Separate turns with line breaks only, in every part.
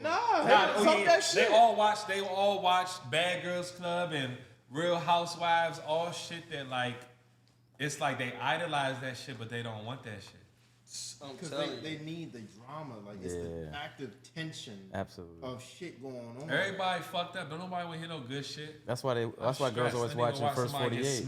Fuck that shit.
They all watch Bad Girls Club and Real Housewives, all shit that like, it's like they idolize that shit, but they don't want that shit.
Because they need the drama, like it's the active tension of shit going on.
Everybody fucked up. Don't nobody want to hear no good shit.
That's why girls always watching First 48.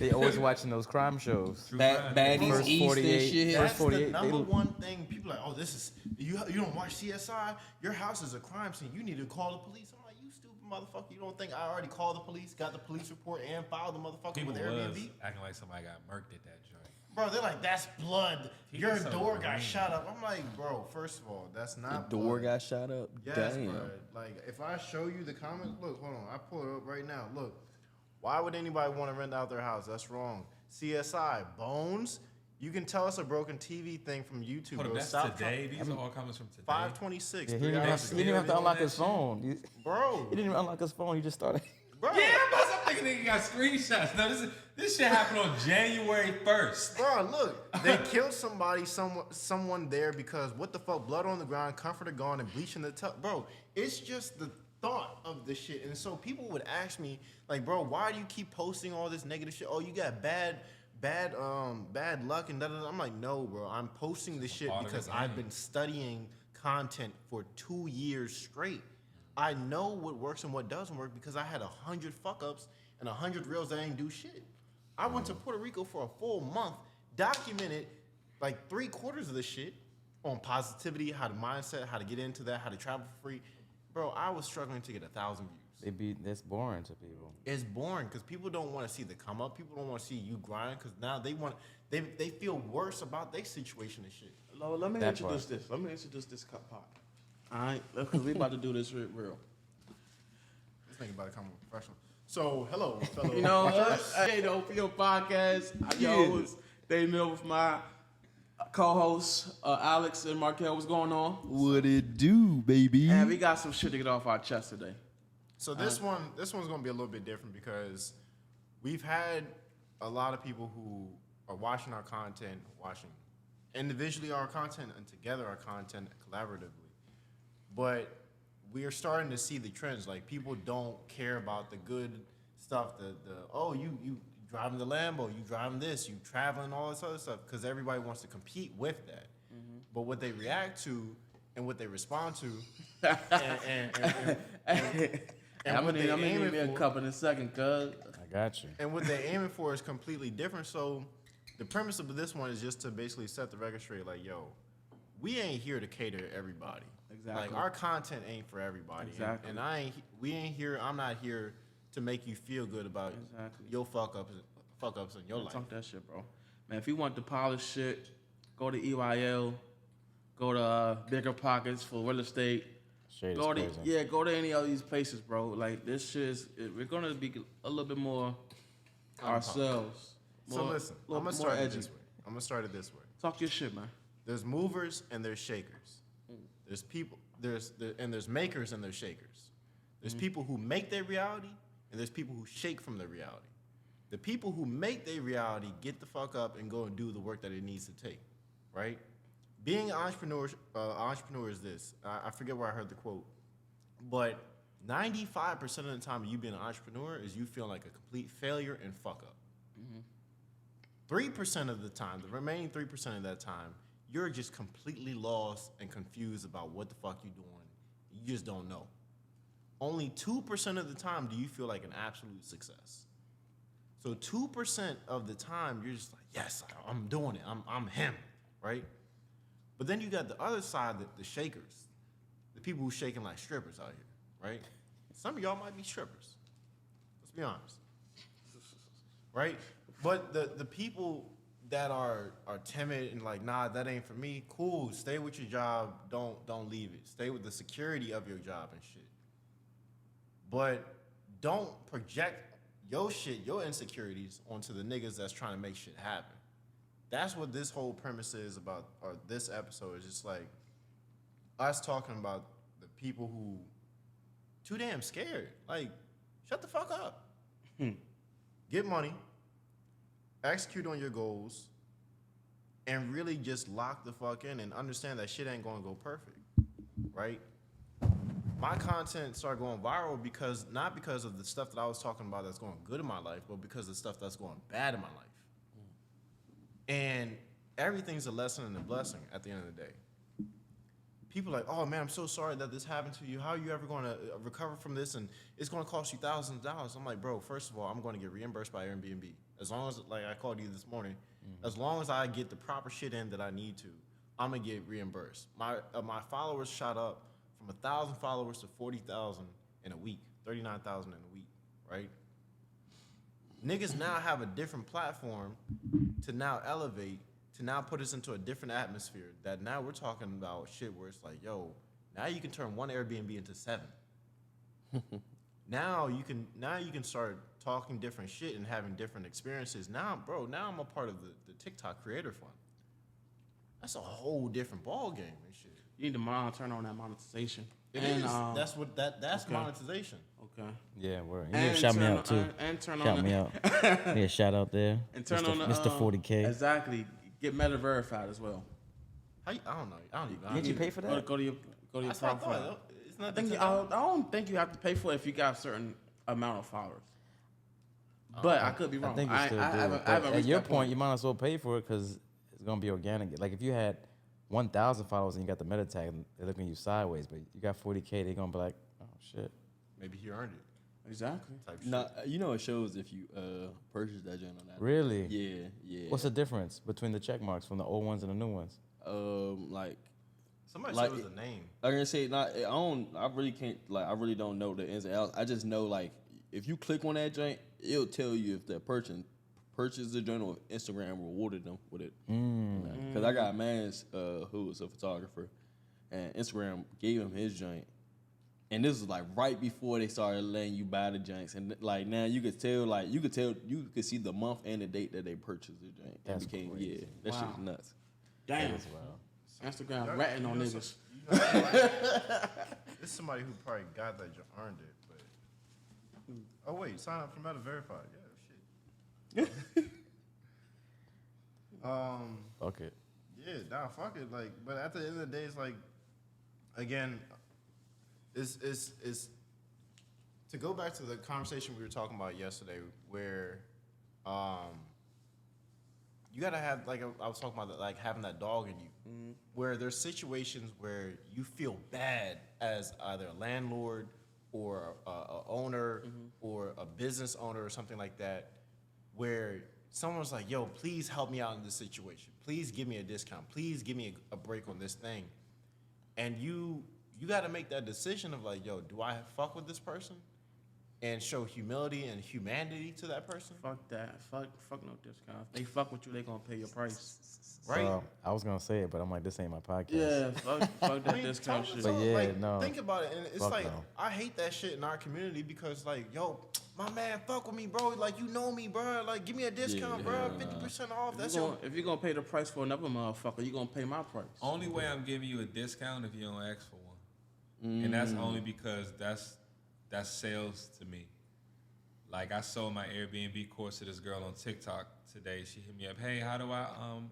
They always watching those crime shows.
Baddies
First 48.
Shit.
First 48.
That's the number one thing. People are like, oh, this is you don't watch CSI. Your house is a crime scene. You need to call the police. I'm like, you stupid motherfucker. You don't think I already called the police, got the police report, and filed the motherfucker with Airbnb?
Acting like somebody got murked at that joint.
Bro, they're like, that's blood. Your door got shot up. I'm like, bro, first of all, that's not
blood. Door got shot up?
Yes,
damn.
Bro. Like, if I show you the comments, look, hold on. I pull it up right now. Look, why would anybody want to rent out their house? That's wrong. CSI, Bones, you can tell us a broken TV thing from YouTube.
Bro, that's today. These are all comments from today.
526.
He didn't even have to unlock his phone.
Bro.
He didn't even unlock his phone. He just started.
Bro.
Yeah, I'm thinking nigga got screenshots. No, this shit happened on January 1st.
Bro, look, they killed someone there because what the fuck, blood on the ground, comforter gone, and bleach in the tub. Bro, it's just the thought of the shit. And so people would ask me, like, bro, why do you keep posting all this negative shit? Oh, you got bad luck and da-da-da. I'm like, no, bro, I'm posting this shit because I've been studying content for 2 years straight. I know what works and what doesn't work because I had 100 fuck-ups and 100 reels that ain't do shit. I went to Puerto Rico for a full month, documented like 3/4 of the shit on positivity, how to mindset, how to get into that, how to travel for free. Bro, I was struggling to get 1,000 views.
That's boring to people.
It's boring because people don't want to see the come up. People don't want to see you grind because now they feel worse about their situation and shit.
Let me introduce this. Let me introduce this part. All right, because we about to do this real.
This nigga about to come professional. So, hello, fellow.
You know, hey, the OPO podcast. Yo, Dave Mill with my co-hosts, Alex and Markel. What's going on?
What it do, baby?
And we got some shit to get off our chest today.
So this one's gonna be a little bit different because we've had a lot of people who are watching our content, watching individually our content and together our content collaboratively. But we are starting to see the trends. Like, people don't care about the good stuff. You driving the Lambo, you driving this, you traveling, all this other stuff, because everybody wants to compete with that. Mm-hmm. But what they react to and what they respond to,
I'm gonna need me a cup in a second, cuz.
I got you.
And what they're aiming for is completely different. So the premise of this one is just to basically set the record straight. Like, yo, we ain't here to cater to everybody.
Exactly.
Like, our content ain't for everybody.
Exactly.
And I'm not here to make you feel good about your fuck ups in your life.
Talk that shit, bro. Man, if you want the polished shit, go to EYL, go to Bigger Pockets for real estate. Go to any of these places, bro. Like, this shit we're gonna be a little bit more ourselves.
So listen, I'm gonna start it this way.
Talk your shit, man.
There's movers and there's shakers. There's people, there's makers and there's shakers. There's people who make their reality, and there's people who shake from their reality. The people who make their reality get the fuck up and go and do the work that it needs to take, right? Being an entrepreneur is this. I forget where I heard the quote, but 95% of the time you being an entrepreneur is you feel like a complete failure and fuck up. 3% of the time, the remaining 3% of that time, you're just completely lost and confused about what the fuck you're doing. You just don't know. Only 2% of the time do you feel like an absolute success. So 2% of the time, you're just like, yes, I'm doing it. I'm him, right? But then you got the other side, the shakers, the people who shaking like strippers out here, right? Some of y'all might be strippers. Let's be honest, right? But the people that are timid and like, nah, that ain't for me. Cool, stay with your job. Don't leave it. Stay with the security of your job and shit. But don't project your shit, your insecurities onto the niggas that's trying to make shit happen. That's what this whole premise is about, or this episode is just like us talking about the people who too damn scared. Like, shut the fuck up. Get money, execute on your goals, and really just lock the fuck in and understand that shit ain't gonna go perfect, right? my content started going viral not because of the stuff that I was talking about that's going good in my life, but because of the stuff that's going bad in my life. And everything's a lesson and a blessing at the end of the day. People are like, oh man, I'm so sorry that this happened to you. How are you ever going to recover from this? And it's going to cost you thousands of dollars. I'm like, bro, first of all, I'm going to get reimbursed by Airbnb. As long as, like I called you this morning, as long as I get the proper shit in that I need to, I'm going to get reimbursed. My followers shot up from 1,000 followers to 40,000 in a week, 39,000 in a week, right? Niggas now have a different platform to now elevate, to now put us into a different atmosphere that now we're talking about shit where it's like, yo, now you can turn one Airbnb into 7. Now you can start talking different shit and having different experiences. Now I'm a part of the TikTok creator fund. That's a whole different ball game and shit.
You need to turn on that monetization.
That's
okay.
monetization.
Okay.
Yeah, word. You need to shout me out too. Shout me out. Yeah, shout out there.
And turn
Mr.
on the
Mr. 40K.
Exactly. Get Meta verified as well.
I don't know. I don't even.
Did you pay for that?
Go to your profile.
It's not.
I don't think you have to pay for it if you got a certain amount of followers. But I could be wrong.
I think you still do.
I haven't
At
reached
your
that
point, you might as well pay for it because it's gonna be organic. Like if you had 1,000 followers and you got the meta tag, they're looking at you sideways. But you got 40K, they're gonna be like, oh shit.
Maybe he earned it.
Exactly.
Nah, you know it shows if you purchase that joint on that.
Really?
Yeah.
What's the difference between the check marks from the old ones and the new ones?
Like
Somebody
like,
said it was a name.
I'm gonna say I really can't I really don't know the ins and outs. I just know like if you click on that joint, it'll tell you if that person purchased the joint or if Instagram rewarded them with it. Because I got a man who was a photographer, and Instagram gave him his joint. And this was like right before they started letting you buy the joints, and like now you could see the month and the date that they purchased the joint.
That's
became
crazy.
that shit's nuts.
Damn.
As well.
Instagram ratting on niggas.
This is somebody who probably got that, earned it, but. Oh wait, sign up for Meta Verified. Yeah, shit.
Fuck it.
Yeah, nah, fuck it. Like, but at the end of the day, it's like, again, it's to go back to the conversation we were talking about yesterday, where, you gotta have, like I was talking about, like having that dog in you, where there's situations where you feel bad as either a landlord or a owner or a business owner or something like that, where someone's like, yo, please help me out in this situation. Please give me a discount. Please give me a break on this thing. And you got to make that decision of like, yo, do I fuck with this person and show humility and humanity to that person?
Fuck that. Fuck no discount. If they fuck with you, they gonna pay your price.
Right?
So, I was gonna say it, but I'm like, this ain't my podcast.
Yeah, fuck that discount shit.
But yeah,
like,
no.
think about it, and it's
Fuck
like
no.
I hate that shit in our community because like, yo, my man, fuck with me, bro. Like, you know me, bro. Like, give me a discount, bro. 50% off.
If you're gonna pay the price for another motherfucker, you're gonna pay my price.
Only way I'm giving you a discount if you don't ask for one, and that's only because that's sales to me. Like I sold my Airbnb course to this girl on TikTok today. She hit me up. Hey, how do I?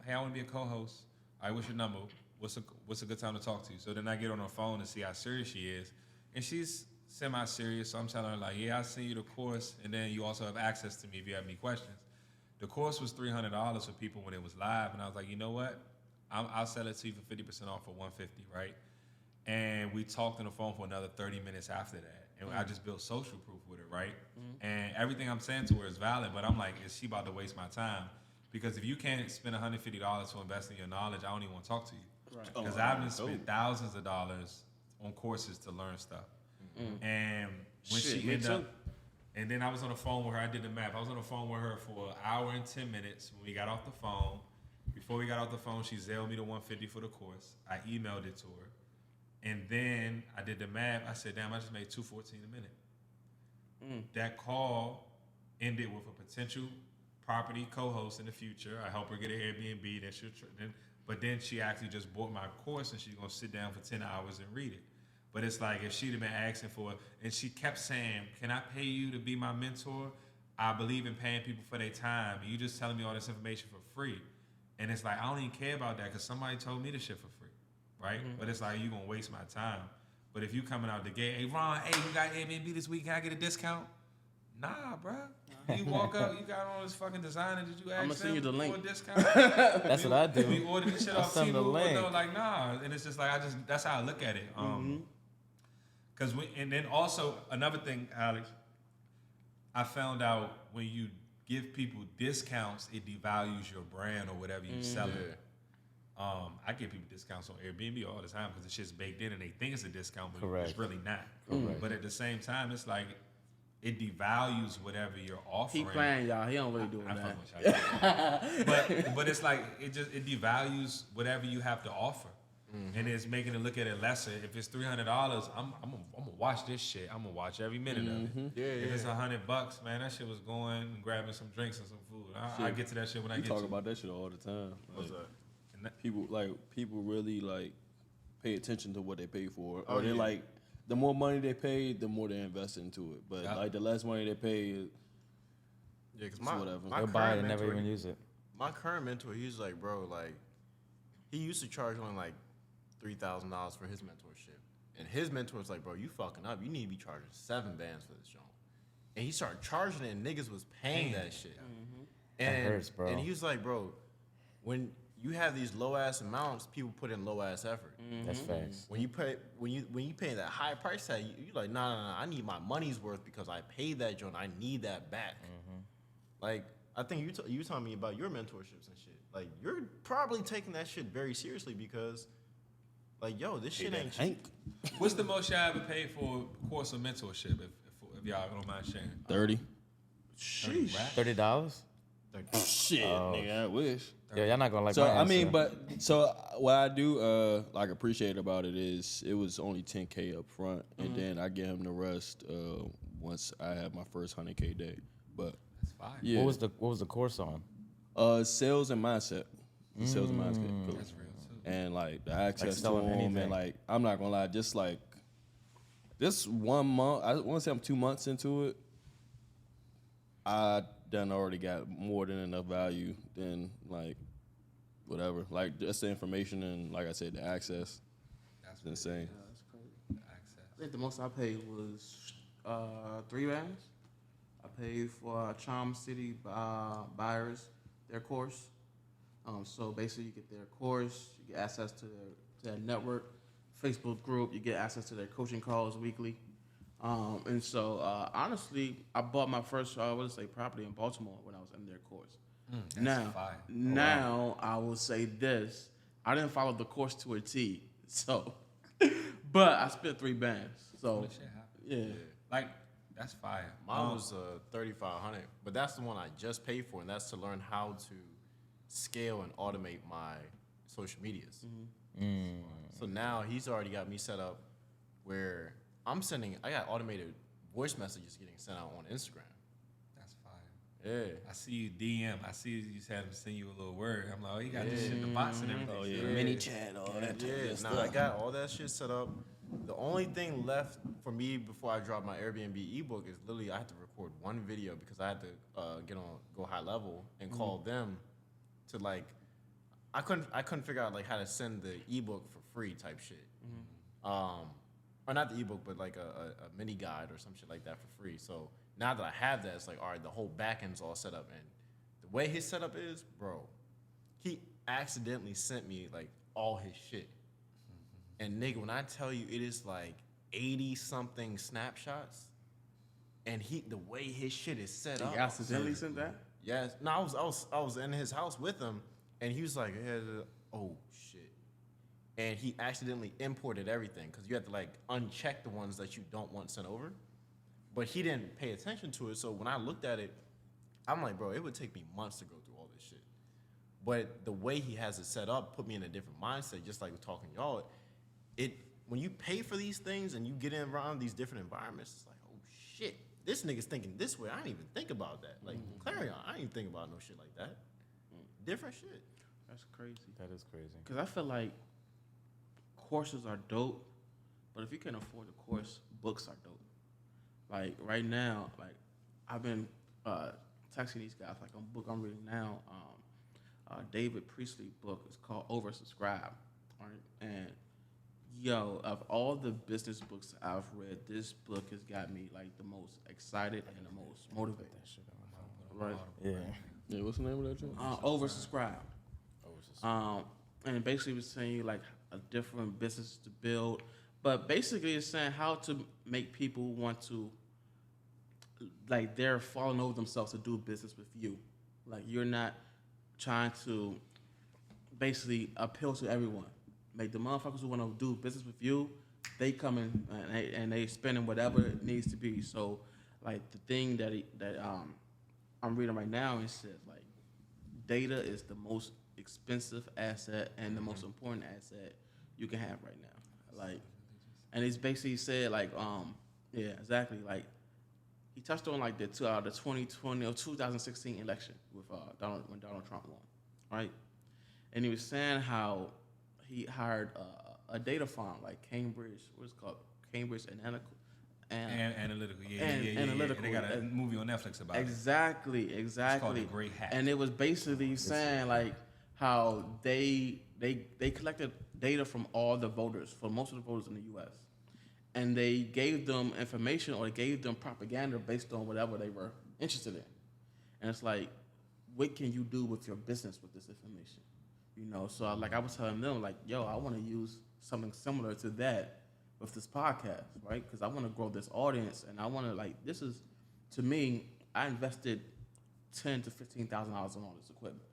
Hey, I want to be a co-host. All right, what's your number? What's a good time to talk to you? So then I get on her phone to see how serious she is, and she's semi-serious. So I'm telling her like, yeah, I'll send you the course, and then you also have access to me if you have any questions. The course was $300 for people when it was live, and I was like, you know what? I'll sell it to you for 50% off for $150, right? And we talked on the phone for another 30 minutes after that. And I just built social proof with her, right? And everything I'm saying to her is valid, but I'm like, is she about to waste my time? Because if you can't spend $150 to invest in your knowledge, I don't even want to talk to you. Because I've been spending thousands of dollars on courses to learn stuff. And when she ended up, and then I was on the phone with her, I did the math. I was on the phone with her for 1 hour and 10 minutes when we got off the phone. Before we got off the phone, she Zelled me the $150 for the course. I emailed it to her. And then I did the math. I said, damn, I just made $2.14 a minute. That call ended with a potential property co-host in the future. I helped her get an Airbnb. But then she actually just bought my course and she's going to sit down for 10 hours and read it. But it's like if she'd have been asking for it, and she kept saying, can I pay you to be my mentor? I believe in paying people for their time. And you just telling me all this information for free. And it's like, I don't even care about that because somebody told me this shit for free. Right? But it's like, you're going to waste my time. But if you coming out the gate, hey Ron, hey, you got Airbnb this week? Can I get a discount? Nah, bro. You walk up, you got all this fucking designer. Did you ask them for a discount?
That's what I do.
We ordered this shit off
send the
Temu.
link.
No, like nah. And it's just like that's how I look at it. Cause and then also another thing, Alex, I found out when you give people discounts, it devalues your brand or whatever you selling. I give people discounts on Airbnb all the time because the shit's baked in and they think it's a discount, but it's really not. But at the same time, it's like it devalues whatever you're offering.
He playing, y'all. He don't really do that.
But it's like it devalues whatever you have to offer. And it's making it look at it lesser. If it's $300, I'm gonna watch this shit. I'm gonna watch every minute of it. If it's $100, man, that shit was going and grabbing some drinks and some food. I get to that shit when I get to it.
We talk about that shit all the time.
What's that?
People really like pay attention to what they pay for. Or they like the more money they pay, the more they invest into it. But like the less money they pay,
because
whatever.
They'll buy it and never even use it.
My current mentor, he's like, bro, like he used to charge only like $3,000 for his mentorship, and his mentor was like, bro, you fucking up. You need to be charging 7 bands for this joint. And he started charging it, and niggas was paying that shit. And
that hurts, bro.
And he was like, bro, when you have these low ass amounts, people put in low ass effort.
That's facts.
When you pay that high price tag, you like, nah, I need my money's worth because I paid that joint. I need that back. Like, I think you telling me about your mentorships and shit. Like, you're probably taking that shit very seriously because, like, yo, this shit ain't cheap.
What's the most y'all ever paid for a course of mentorship? If y'all don't mind sharing.
30.
Sheesh.
$30?
Shit, nigga, I wish.
Yeah, y'all not gonna like.
So
my
I mean,
answer.
what I do like appreciate about it is it was only $10K up front, and then I get him the rest once I have my first $100K day. But
that's fine.
Yeah.
What was the course on?
Sales and mindset. Sales and mindset.
That's real too.
And like the access to
selling
them,
anything.
and like I'm not gonna lie, just like this 1 month, I want to say I'm 2 months into it. I done already got more than enough value than like whatever, like just the information and like I said, the access.
That's
insane.
Yeah, that's crazy.
Access.
I think the most I paid was 3 bands. I paid for Charm City buyers, their course. So basically, you get their course, you get access to their network, Facebook group, you get access to their coaching calls weekly. And so, honestly, I bought my first, property in Baltimore when I was in their course.
That's fire.
Now, I will say this. I didn't follow the course to a T, so, but I spent 3 bands. So,
That shit happen.
yeah.
Like, that's fire.
Mine was $3,500, but that's the one I just paid for, and that's to learn how to scale and automate my social medias. So now he's already got me set up where I got automated voice messages getting sent out on Instagram.
That's fire.
Yeah.
I see you DM. I see you just had him send you a little word. I'm like, oh, you got this shit in the box and everything.
Oh yeah,
Yeah.
mini chat, all that.
Yeah,
stuff.
I got all that shit set up. The only thing left for me before I drop my Airbnb ebook is literally I had to record one video because I had to go high level and call them to like I couldn't figure out like how to send the ebook for free type shit. Or not the ebook, but like a mini guide or some shit like that for free. So now that I have that, it's like, all right, the whole backend's all set up. And the way his setup is, bro, he accidentally sent me like all his shit. And nigga, when I tell you it is like 80-something snapshots, and the way his shit is set up.
You accidentally sent that?
Yes. No, I was in his house with him, and he was like, oh shit. And he accidentally imported everything because you have to like uncheck the ones that you don't want sent over. But he didn't pay attention to it. So when I looked at it, I'm like, bro, it would take me months to go through all this shit. But the way he has it set up put me in a different mindset, just like we're talking y'all. When you pay for these things and you get in around these different environments, it's like, oh shit, this nigga's thinking this way. I didn't even think about that. Like Clarion, I didn't even think about no shit like that. Different shit.
That's crazy.
That is crazy.
Because I feel like courses are dope, but if you can afford the course, books are dope. Like right now, like I've been texting these guys like a book I'm reading now. David Priestley book is called Oversubscribe, right? And Yo, of all the business books I've read, this book has got me like the most excited and the most motivated. Right?
Yeah.
Yeah, what's the name of that joint?
Oversubscribed. And basically was saying like a different business to build, but basically it's saying how to make people want to, like they're falling over themselves to do business with you. Like you're not trying to basically appeal to everyone. Make the motherfuckers who want to do business with you, they come in and they spending whatever it needs to be. So like the thing that I'm reading right now, it says like data is the most expensive asset and the most important asset you can have right now. Like, and it's basically said like, yeah, exactly. Like, he touched on like the 2020 or 2016 election with when Donald Trump won, right? And he was saying how he hired a data firm like Cambridge, what's it called, Cambridge Analytical.
Analytical, yeah.
Analytical.
And they got a movie on Netflix about
exactly,
it. It's called The
Exactly.
Great Hack.
And it was basically saying like how they collected data from all the voters, for most of the voters in the U.S. and they gave them information or they gave them propaganda based on whatever they were interested in. And it's like, what can you do with your business with this information? You know, so like I was telling them, like, yo, I want to use something similar to that with this podcast, right? Because I want to grow this audience, and I want to like this is, to me, I invested $10,000 to $15,000 on all this equipment.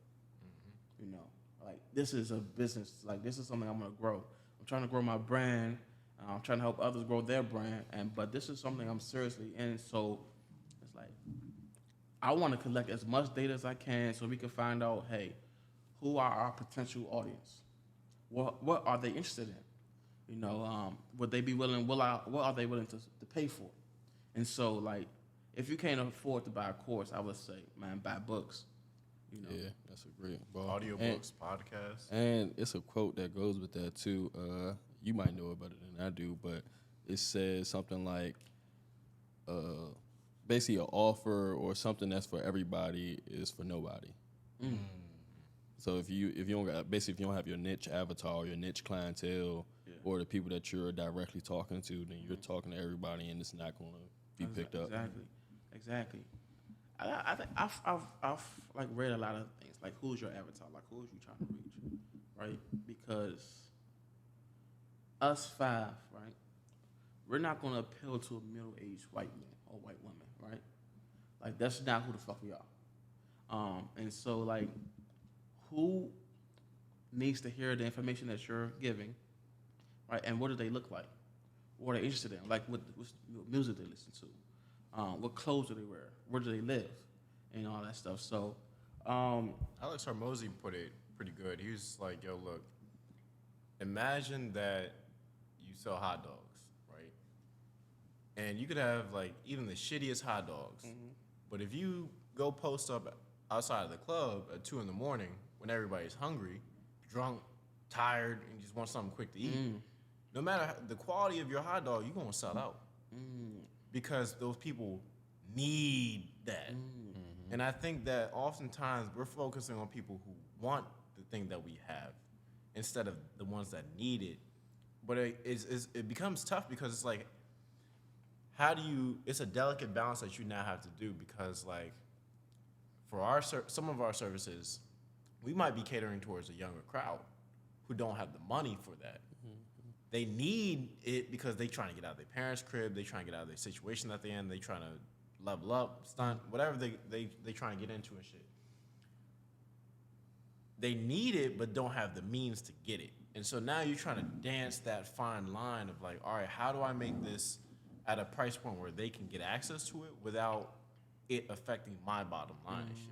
You know, like this is a business. Like this is something I'm gonna grow. I'm trying to grow my brand. I'm trying to help others grow their brand, but this is something I'm seriously in. So it's like I want to collect as much data as I can so we can find out, hey, who are our potential audience? What are they interested in? You know, would they be willing? What are they willing to pay for? And so, like, if you can't afford to buy a course, I would say, man, buy books. You know?
Yeah, that's a great ball.
Audiobooks, podcasts.
And it's a quote that goes with that too. You might know it better than I do, but it says something like, basically an offer or something that's for everybody is for nobody.
Mm.
So if you don't got, basically if you don't have your niche avatar, your niche clientele, or the people that you're directly talking to, then you're talking to everybody, and it's not going to be picked up.
Exactly. I think I've like read a lot of things like, who's your avatar? Like, who is you trying to reach, right? Because us five, right? We're not going to appeal to a middle-aged white man or white woman, right? Like, that's not who the fuck we are. And so, like, who needs to hear the information that you're giving, right? And what do they look like? What are they interested in? Like, what music they listen to? What clothes do they wear? Where do they live? And all that stuff. So,
Alex Hormozy put it pretty good. He was like, yo, look, imagine that you sell hot dogs, right? And you could have, like, even the shittiest hot dogs. Mm-hmm. But if you go post up outside of the club at 2 a.m. when everybody's hungry, drunk, tired, and just want something quick to eat, no matter the quality of your hot dog, you're going to sell out. Because those people need that. And I think that oftentimes we're focusing on people who want the thing that we have instead of the ones that need it. But it becomes tough because it's like, how do you, it's a delicate balance that you now have to do because, like, for some of our services, we might be catering towards a younger crowd who don't have the money for that. They need it because they trying to get out of their parents' crib, they trying to get out of their situation that they're in, they trying to level up, stunt, whatever they trying to get into and shit. They need it but don't have the means to get it. And so now you're trying to dance that fine line of like, all right, how do I make this at a price point where they can get access to it without it affecting my bottom line and shit?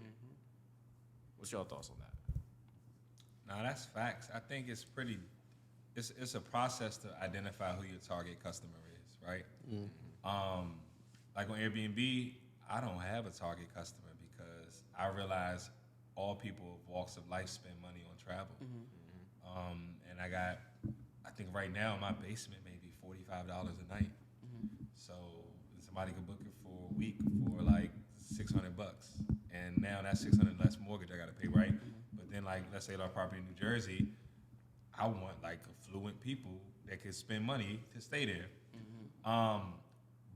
What's your thoughts on that?
No, that's facts. I think it's pretty. It's a process to identify who your target customer is, right? Like on Airbnb, I don't have a target customer because I realize all people of walks of life spend money on travel. And I think right now my basement may be $45 a night. So somebody could book it for a week for like $600, and now that's $600 less mortgage I got to pay, right? But then, like, let's say our property in New Jersey, I want like affluent people. that could spend money to stay there.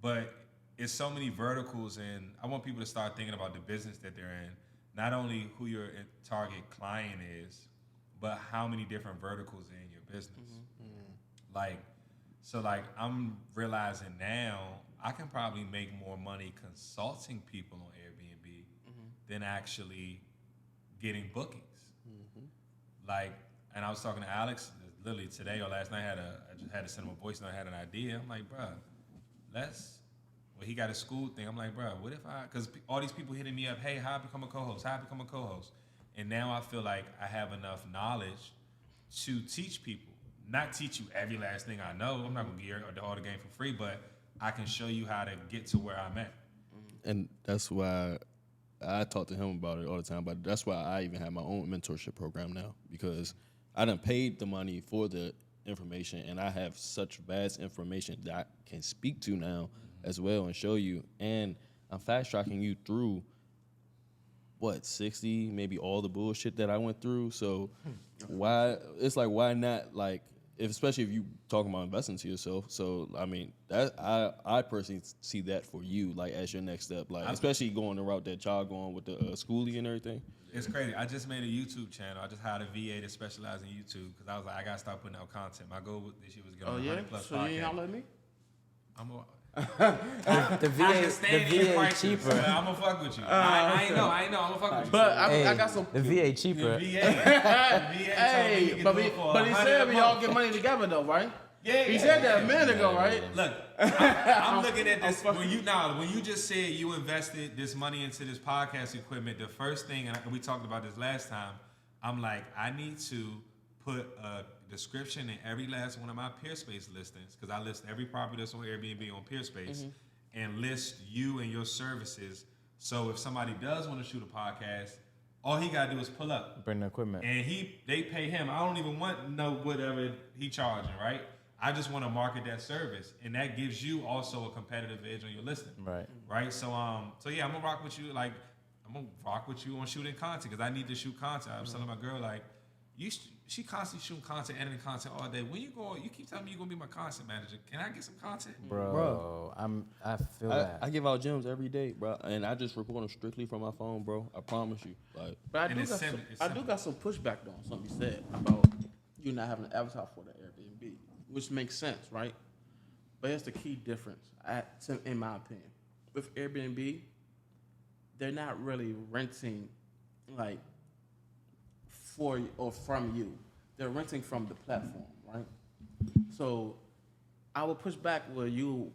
But it's so many verticals, and I want people to start thinking about the business that they're in. Not only who your target client is, but how many different verticals are in your business. Like I'm realizing now I can probably make more money consulting people on Airbnb than actually getting bookings. Like, and I was talking to Alex literally today or last night. I just had to send him a voice note. I had an idea. I'm like, bruh, he got a school thing. I'm like, bruh, what if because all these people hitting me up, hey, how I become a co-host? And now I feel like I have enough knowledge to teach people. Not teach you every last thing I know. I'm not going to give you all the game for free, but I can show you how to get to where I'm at.
And that's why I talk to him about it all the time. But that's why I even have my own mentorship program now, because I done paid the money for the information, and I have such vast information that I can speak to now as well and show you. And I'm fast tracking you through 60, maybe all the bullshit that I went through. So why not, like, especially if you talking about investing to yourself. So I mean, that I personally see that for you, like, as your next step, like, especially going the route that y'all going with the schooling and everything.
It's crazy. I just made a YouTube channel. I just hired a VA to specialize in YouTube because I was like, I gotta stop putting out content. My goal this year was to get on 100+ podcasts.
So you ain't holler at me?
The VA cheaper.
I'm gonna fuck with you. I know. I'm gonna fuck with you.
But I got some.
The VA cheaper.
The VA
Hey, but he said we all get money together though, right?
Yeah,
he said that a minute ago, right?
Look, I'm looking at this. When you just said you invested this money into this podcast equipment, the first thing, and we talked about this last time, I'm like, I need to put a description in every last one of my PeerSpace listings, because I list every property that's on Airbnb on PeerSpace, and list you and your services. So if somebody does want to shoot a podcast, all he gotta do is pull up,
bring the equipment,
and they pay him. I don't even want whatever he charging, right? I just want to market that service, and that gives you also a competitive edge on your listing, right? So yeah, I'm gonna rock with you. Like, I'm gonna rock with you on shooting content, because I need to shoot content. I was telling my girl, like, she constantly shooting content, editing content all day. When you go, you keep telling me you're gonna be my content manager. Can I get some content,
bro? I feel that.
I give out gems every day, bro, and I just record them strictly from my phone, bro. I promise you. Like,
but I do got some pushback though on something you said about you not having an avatar for the Airbnb, which makes sense, right? But here's the key difference, in my opinion. With Airbnb, they're not really renting like for or from you. They're renting from the platform, right? So I would push back where you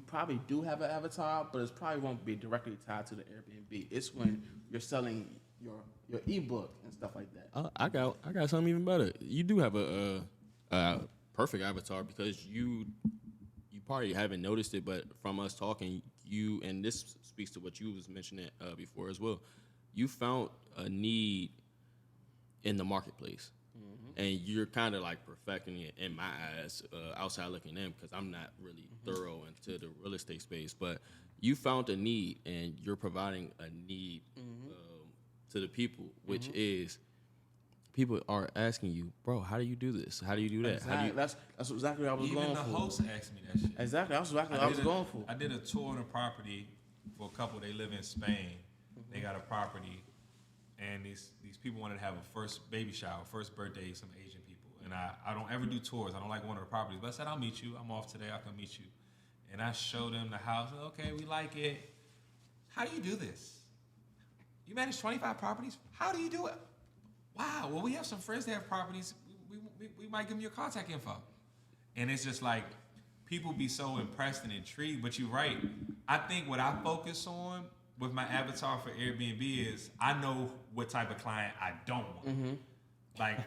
probably do have an avatar, but it probably won't be directly tied to the Airbnb. It's when you're selling your ebook and stuff like that.
I got something even better. You do have a perfect avatar, because you probably haven't noticed it, but from us talking, you, and this speaks to what you was mentioning before as well, you found a need in the marketplace, and you're kind of like perfecting it in my eyes, outside looking in, because I'm not really thorough into the real estate space, but you found a need, and you're providing a need to the people, which is, people are asking you, bro, how do you do this? How do you do that?
Exactly. That's exactly what I was going for.
Even the host asked me that shit.
Exactly. That's exactly what I was going for.
I did a tour on a property for a couple. They live in Spain. They got a property, and these people wanted to have a first baby shower, first birthday, some Asian people. And I don't ever do tours. I don't like one of the properties. But I said, I'll meet you. I'm off today. I can meet you. And I showed them the house. Okay, we like it. How do you do this? You manage 25 properties? How do you do it? Wow, well, we have some friends that have properties. We might give them your contact info. And it's just like, people be so impressed and intrigued. But you're right. I think what I focus on with my avatar for Airbnb is, I know what type of client I don't want. Like,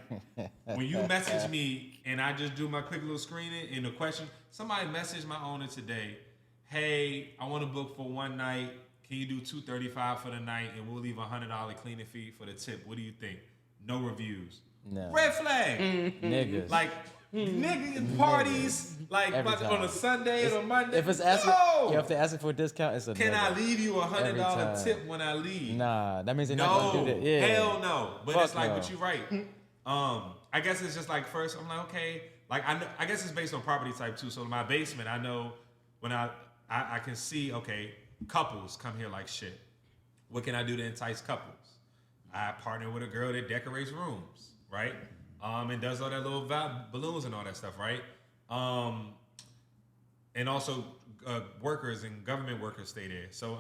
when you message me and I just do my quick little screening and the question, somebody messaged my owner today, hey, I want to book for one night. Can you do $235 for the night, and we'll leave $100 cleaning fee for the tip? What do you think? No reviews. No. Red flag.
Niggas.
Like, nigga parties, like on a Sunday or a Monday.
If it's asking, if they're asking for a discount, it's a
Can
nigga.
I leave you $100 tip when I leave?
Nah, that means they're not gonna do that. Yeah.
Hell no. But
Fuck
it's like,
no.
but you're right. I guess it's just like, first I'm like, okay, like I guess it's based on property type too. So my basement, I know when I can see, okay, couples come here like shit. What can I do to entice couples? I partner with a girl that decorates rooms, right? And does all that little balloons and all that stuff, right? And also workers and government workers stay there. So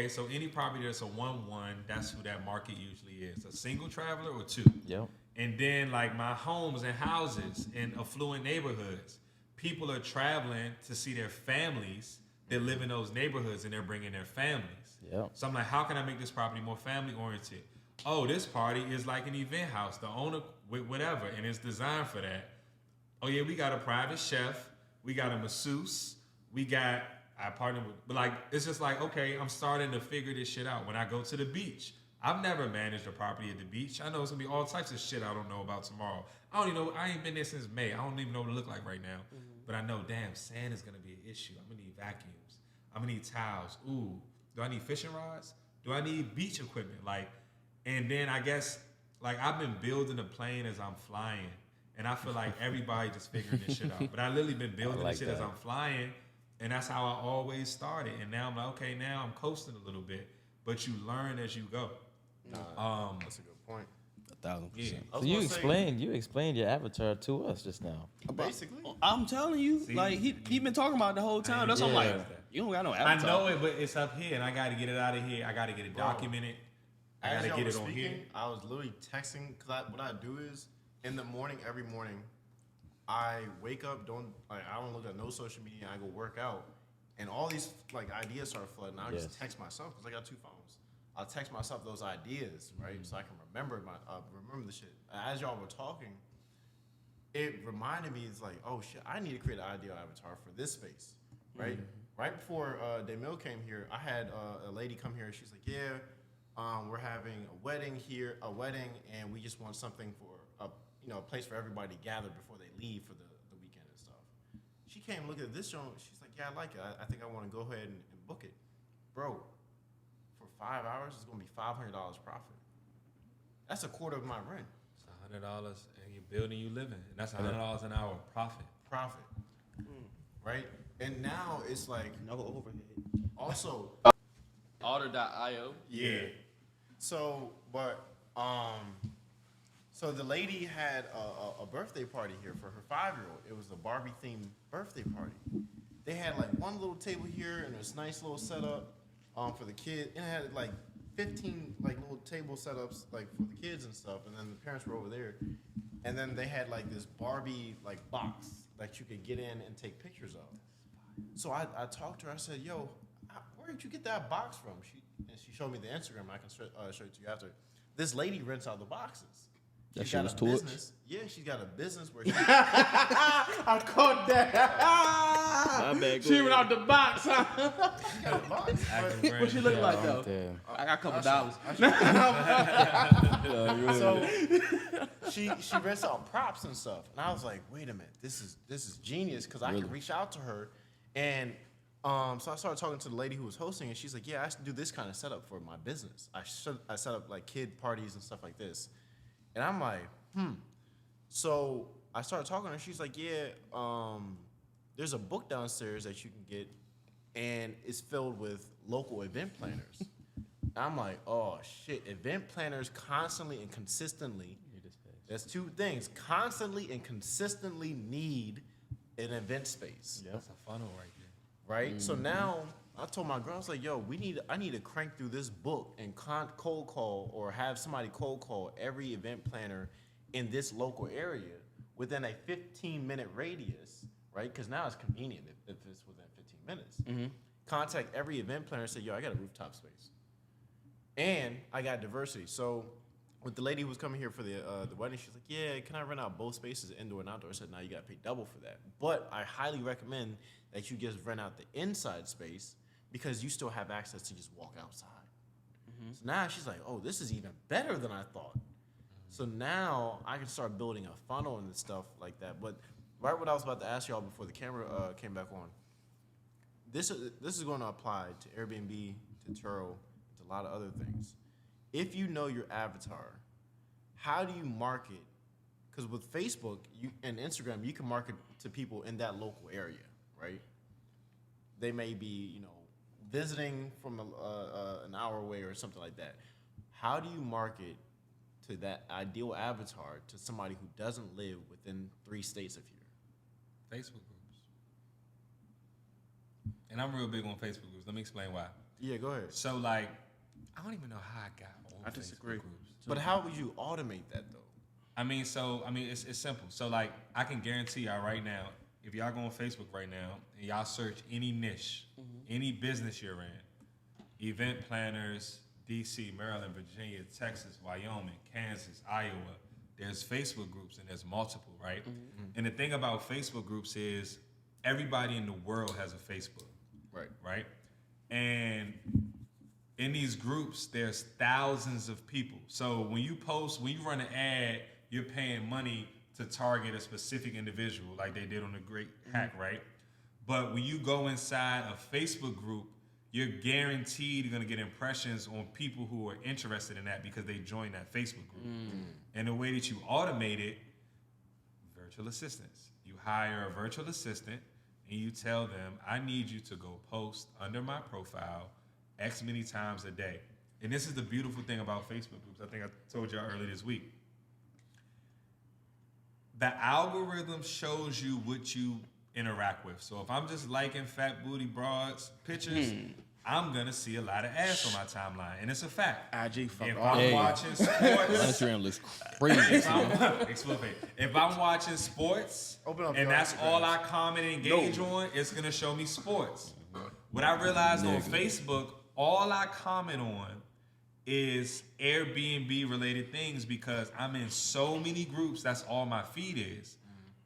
so any property that's a 1-1, that's who that market usually is. A single traveler or two.
Yep.
And then like my homes and houses in affluent neighborhoods, people are traveling to see their families that live in those neighborhoods, and they're bringing their families.
Yep.
So I'm like, how can I make this property more family oriented? Oh, this party is like an event house, the owner with whatever, and it's designed for that. Oh yeah, we got a private chef, we got a masseuse, I partner with, but like, it's just like, okay, I'm starting to figure this shit out. When I go to the beach, I've never managed a property at the beach. I know it's gonna be all types of shit I don't know about tomorrow. I ain't been there since May. I don't even know what it look like right now. But I know, damn, sand is gonna be an issue. I'm gonna need vacuums. I'm gonna need towels. Ooh, do I need fishing rods? Do I need beach equipment? Like, and then I guess, like, I've been building a plane as I'm flying, and I feel like everybody just figuring this shit out. But I literally been building this shit as I'm flying, and that's how I always started. And now I'm like, okay, now I'm coasting a little bit, but you learn as you go.
That's a good point.
1,000%.
Yeah.
So you explained your avatar to us just now.
Basically,
I'm telling you,
See?
like he been talking about it the whole time. That's why I'm like, you don't got no avatar.
I know it, but it's up here, and I got to get it out of here. I got to get it documented. I got
as
to
y'all
get
was
it on
speaking,
here.
I was literally texting because what I do is in the morning, every morning, I wake up, I don't look at no social media. I go work out, and all these like ideas start flooding. I just text myself because I got 2 phones. I'll text myself those ideas, right, so I can remember the shit. As y'all were talking, it reminded me, it's like, oh shit, I need to create an ideal avatar for this space, right? Right before Demille came here, I had a lady come here. She's like, yeah, we're having a wedding here, and we just want something for a place for everybody to gather before they leave for the weekend and stuff. She came look at this joint. She's like, yeah, I like it. I think I want to go ahead and book it, bro. 5 hours is gonna be $500 profit. That's a quarter of my rent.
It's $100 in your building you live in, and that's $100 an hour profit.
Right? And now it's like
No overhead.
also
Order.io.
yeah. So, but so the lady had a birthday party here for her 5-year-old. It was a Barbie themed birthday party. They had like one little table here and this nice little setup. For the kid, and it had like 15 like little table setups like for the kids and stuff, and then the parents were over there, and then they had like this Barbie like box that you could get in and take pictures of. So I talked to her. I said, "Yo, where did you get that box from?" She showed me the Instagram. I can show it to you after. This lady rents out the boxes.
That
She's
shit
got
was
a
torch?
business. Yeah, she's got a business where she.
I caught that.
My bad, go
She
ahead.
went out the box, huh?
She got a box. but-
What she look like
I'm
though?
dead.
I got a couple dollars.
So she rents out props and stuff, and I was like, wait a minute, this is genius because I can reach out to her, and so I started talking to the lady who was hosting, and she's like, yeah, I do this kind of setup for my business. I set up like kid parties and stuff like this, and I'm like, So I started talking to her. She's like, yeah, there's a book downstairs that you can get, and it's filled with local event planners. I'm like, oh shit, event planners constantly and consistently. That's 2 things. Constantly and consistently need an event space.
That's a funnel right there.
Right? So now I told my girl, I was like, yo, I need to crank through this book and cold call or have somebody cold call every event planner in this local area within a 15-minute radius, right? Because now it's convenient if it's within 15 minutes. Contact every event planner and say, yo, I got a rooftop space. And I got diversity. So with the lady who was coming here for the wedding, she's like, yeah, can I rent out both spaces, indoor and outdoor? I said, no, you got to pay double for that. But I highly recommend that you just rent out the inside space because you still have access to just walk outside. So now she's like, oh, this is even better than I thought. So now I can start building a funnel and stuff like that. But right what I was about to ask y'all before the camera came back on, this is going to apply to Airbnb, to Turo, to a lot of other things. If you know your avatar, how do you market because with Facebook and Instagram, you can market to people in that local area, right? They may be, visiting from an hour away or something like that. How do you market to that ideal avatar to somebody who doesn't live within 3 states of here?
Facebook groups. And I'm real big on Facebook groups. Let me explain why.
Yeah, go ahead.
So, like, I don't even know how I got on
I disagree.
Facebook groups.
But how would you automate that, though?
It's simple. So, like, I can guarantee y'all right now, if y'all go on Facebook right now and y'all search any niche, any business you're in, event planners, DC, Maryland, Virginia, Texas, Wyoming, Kansas, Iowa, there's Facebook groups and there's multiple, right? And the thing about Facebook groups is everybody in the world has a Facebook, right? And in these groups, there's thousands of people. So when you run an ad, you're paying money to target a specific individual like they did on the Great Hack, right? But when you go inside a Facebook group, you're guaranteed going to get impressions on people who are interested in that because they joined that Facebook group. And the way that you automate it, virtual assistants. You hire a virtual assistant and you tell them, I need you to go post under my profile X many times a day. And this is the beautiful thing about Facebook groups. I think I told y'all earlier this week. The algorithm shows you what you interact with. So if I'm just liking fat booty broads pictures, I'm gonna see a lot of ass on my timeline, and it's a fact.
IG fuck
If
all.
I'm watching sports,
Instagram looks crazy.
if I'm watching sports,
Open up
and
your
that's
Instagram.
all I comment and engage on, it's gonna show me sports. What I realized on Facebook, all I comment on is Airbnb related things because I'm in so many groups. That's all my feed is.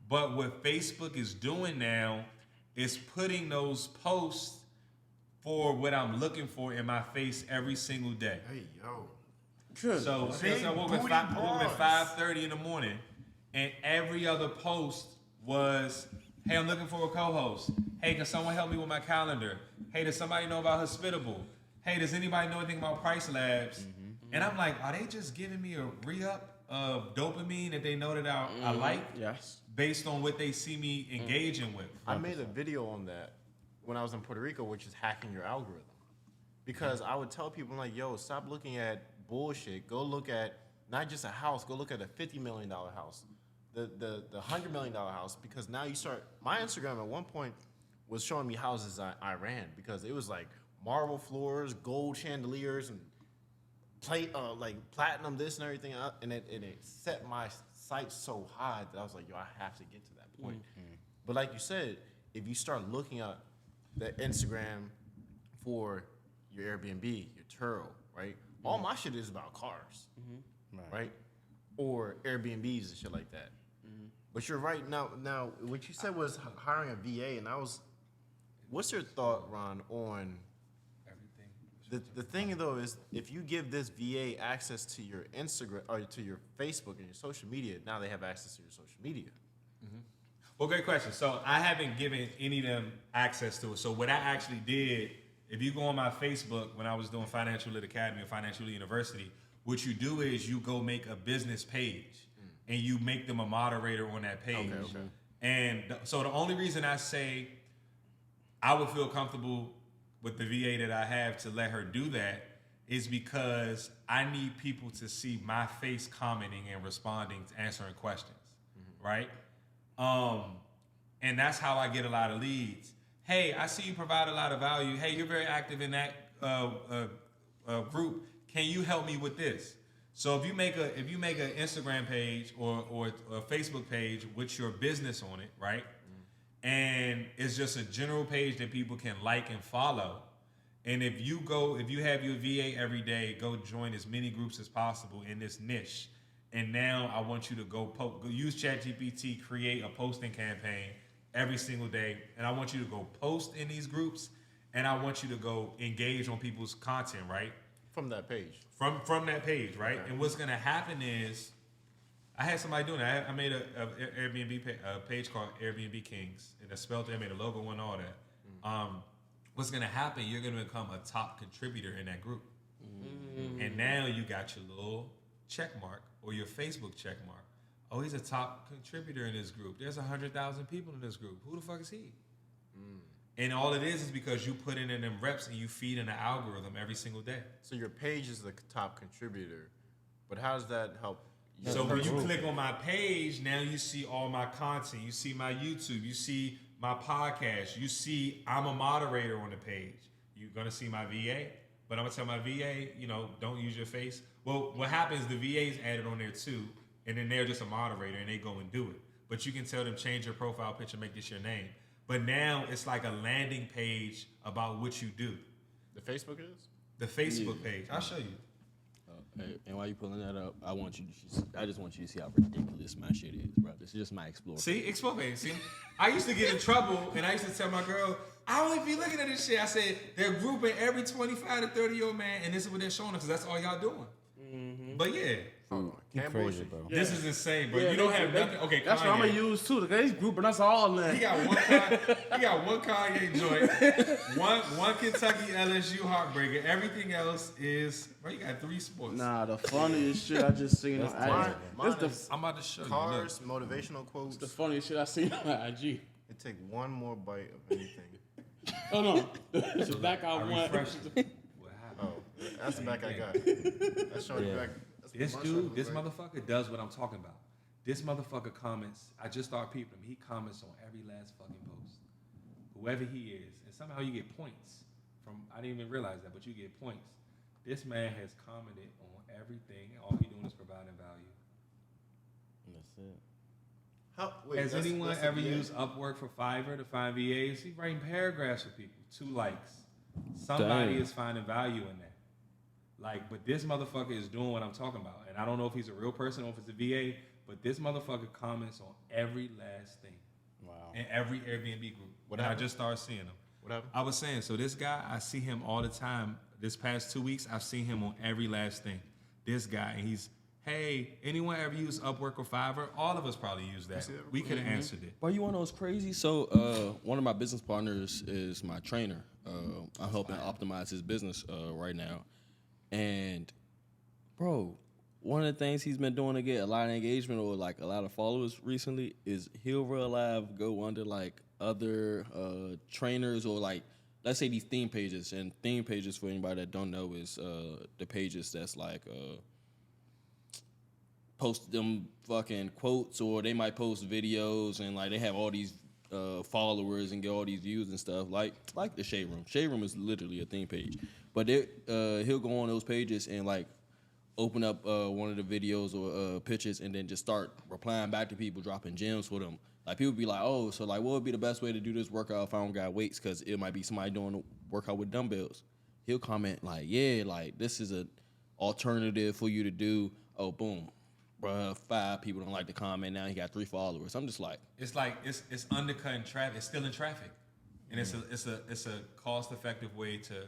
But what Facebook is doing now is putting those posts for what I'm looking for in my face every single day.
Hey, yo.
Good.
So
Big
I woke
booty
up
bars.
at 5:30 in the morning, and every other post was, hey, I'm looking for a co-host. Hey, can someone help me with my calendar? Hey, does somebody know about Hospitable? Hey, does anybody know anything about Price Labs? And I'm like, are they just giving me a re-up of dopamine that they know that I like
Yes.
based on what they see me engaging with?
I made a video on that when I was in Puerto Rico, which is hacking your algorithm. Because I would tell people, like, yo, stop looking at bullshit. Go look at not just a house, go look at a $50 million house, the $100 million house, because now you start, my Instagram at one point was showing me houses I ran because it was like marble floors, gold chandeliers, and like platinum this and everything, and it set my sights so high that I was like, yo, I have to get to that point. But like you said, if you start looking at the Instagram for your Airbnb, your Turo, right? All my shit is about cars, right? Or Airbnbs and shit like that. But you're right. Now, what you said was hiring a VA, and what's your thought, Ron, on the thing though is if you give this VA access to your Instagram or to your Facebook and your social media, now they have access to your social media.
Well, great question. So I haven't given any of them access to it. So what I actually did, if you go on my Facebook when I was doing Financial Lit Academy or Financial Lit University, what you do is you go make a business page and you make them a moderator on that page.
Okay.
And so the only reason I say I would feel comfortable with the VA that I have to let her do that is because I need people to see my face commenting and responding to answering questions, right? And that's how I get a lot of leads. Hey, I see you provide a lot of value. Hey, you're very active in that group. Can you help me with this? So if you make an Instagram page or a Facebook page with your business on it, right? And it's just a general page that people can like and follow. And if you have your VA every day, go join as many groups as possible in this niche. And now I want you to go use ChatGPT, create a posting campaign every single day. And I want you to go post in these groups. And I want you to go engage on people's content, right?
From that page.
From that page, right? Okay. And what's going to happen is, I had somebody doing that. I made a Airbnb page called Airbnb Kings, and I spelled it. I made a logo and all that. What's gonna happen? You're gonna become a top contributor in that group, and now you got your little check mark or your Facebook check mark. oh, he's a top contributor in this group. There's 100,000 people in this group. Who the fuck is he? And all it is because you put in them reps and you feed in the algorithm every single day.
So your page is the top contributor, but how does that help?
So when you click on my page, now you see all my content. You see my YouTube. You see my podcast. You see I'm a moderator on the page. You're going to see my VA. But I'm going to tell my VA, don't use your face. Well, what happens, the VA is added on there too, and then they're just a moderator, and they go and do it. But you can tell them, change your profile picture, make this your name. But now it's like a landing page about what you do.
The Facebook is?
The Facebook page. I'll show you.
And while you pulling that up, I just want you to see how ridiculous my shit is, bro. This is just my explore.
See, explore page. See, I used to get in trouble, and I used to tell my girl, I only be looking at this shit. I said, they're grouping every 25 to 30-year-old man, and this is what they're showing us, because that's all y'all doing. Mm-hmm. But yeah.
Can't
crazy,
bullshit.
bro.
This is insane, bro. You don't have nothing. Okay,
that's
Kanye.
what I'm gonna use too. He's grouping us all in.
He got one Kanye joint, one Kentucky LSU heartbreaker. Everything else is, bro, you got 3 sports.
Nah, the funniest shit I just seen on IG.
I'm about to show
Cars,
you.
motivational quotes.
The funniest shit I seen on IG.
It take one more bite of anything.
Oh no, it's the back I want.
What happened?
Oh, that's the back I got. That's showing the back.
This dude, this motherfucker does what I'm talking about. This motherfucker comments. I just start peeping him. He comments on every last fucking post. Whoever he is. And somehow you get points from, I didn't even realize that, but you get points. This man has commented on everything. And all he doing is providing value.
That's it.
Has anyone ever used Upwork for Fiverr to find VAs? He's writing paragraphs for people. 2 likes. Somebody is finding value in that. But this motherfucker is doing what I'm talking about. And I don't know if he's a real person or if it's a VA, but this motherfucker comments on every last thing.
Wow.
In every Airbnb group. I just started seeing him.
What happened?
I was saying, so this guy, I see him all the time. This past 2 weeks, I've seen him on every last thing. This guy, and he's, hey, anyone ever use Upwork or Fiverr? All of us probably use that. We could have answered it.
Bro, you want to know what's crazy? So, one of my business partners is my trainer. I'm helping optimize his business right now. And, bro, one of the things he's been doing to get a lot of engagement or a lot of followers recently is he'll real live go under other trainers or let's say these theme pages. And theme pages, for anybody that don't know, is the pages that's post them fucking quotes, or they might post videos and they have all these followers and get all these views and stuff, like the Shade Room. Shade Room is literally a theme page, but he'll go on those pages and open up one of the videos or pictures and then just start replying back to people, dropping gems for them. People be like, oh, so what would be the best way to do this workout if I don't got weights? Because it might be somebody doing a workout with dumbbells. He'll comment this is an alternative for you to do. Oh, boom. Bruh, 5 people don't like the comment. Now he got 3 followers. I'm just
it's undercutting traffic. It's still in traffic, and it's a cost-effective way to.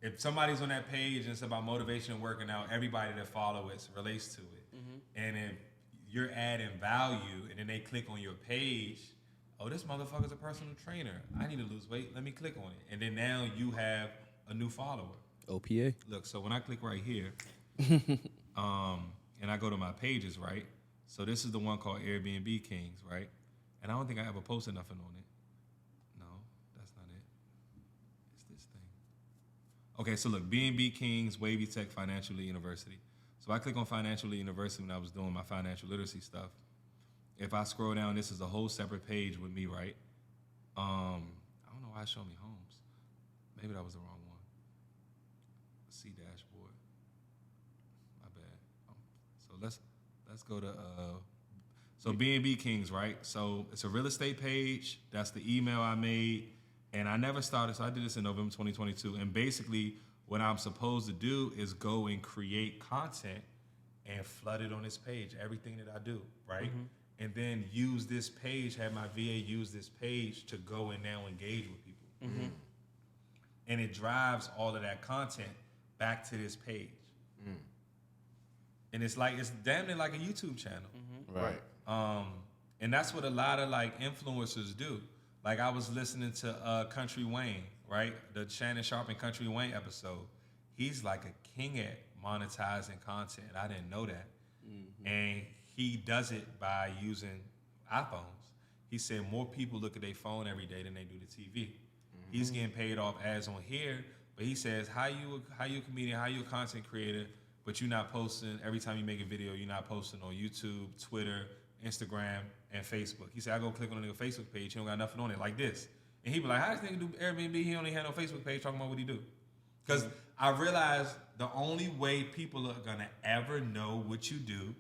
If somebody's on that page and it's about motivation and working out, everybody that follows it relates to it. Mm-hmm. And if you're adding value, and then they click on your page, oh, this motherfucker's a personal trainer. I need to lose weight. Let me click on it, and then now you have a new follower.
OPA.
Look, so when I click right here, and I go to my pages, right? So this is the one called Airbnb Kings, right? And I don't think I ever posted nothing on it. No, that's not it. It's this thing. Okay, so look, B&B Kings, Wavy Tech, Financial Lit University. So I click on Financial Lit University when I was doing my financial literacy stuff. If I scroll down, this is a whole separate page with me, right? I don't know why it showed me homes. Maybe that was the wrong one. See dashboard. My bad. So let's go to so B&B Kings, right? So it's a real estate page. That's the email I made, and I never started. So I did this in November 2022, and basically what I'm supposed to do is go and create content and flood it on this page. Everything that I do, right? Mm-hmm. And then use this page. Have my VA use this page to go and now engage with people, mm-hmm. and it drives all of that content back to this page. Mm. And it's damn near like a YouTube channel.
Mm-hmm. Right.
And that's what a lot of influencers do. I was listening to Country Wayne, right? The Shannon Sharp and Country Wayne episode. He's a king at monetizing content. I didn't know that. Mm-hmm. And he does it by using iPhones. He said more people look at their phone every day than they do the TV. Mm-hmm. He's getting paid off ads on here, but he says, how you a comedian, how you a content creator, but you're not posting every time you make a video, you're not posting on YouTube, Twitter, Instagram, and Facebook. He said, I go click on a nigga Facebook page, he don't got nothing on it like this. And he be like, how does this nigga do Airbnb? He only had no Facebook page talking about what he do. Because I realized the only way people are gonna ever know what you do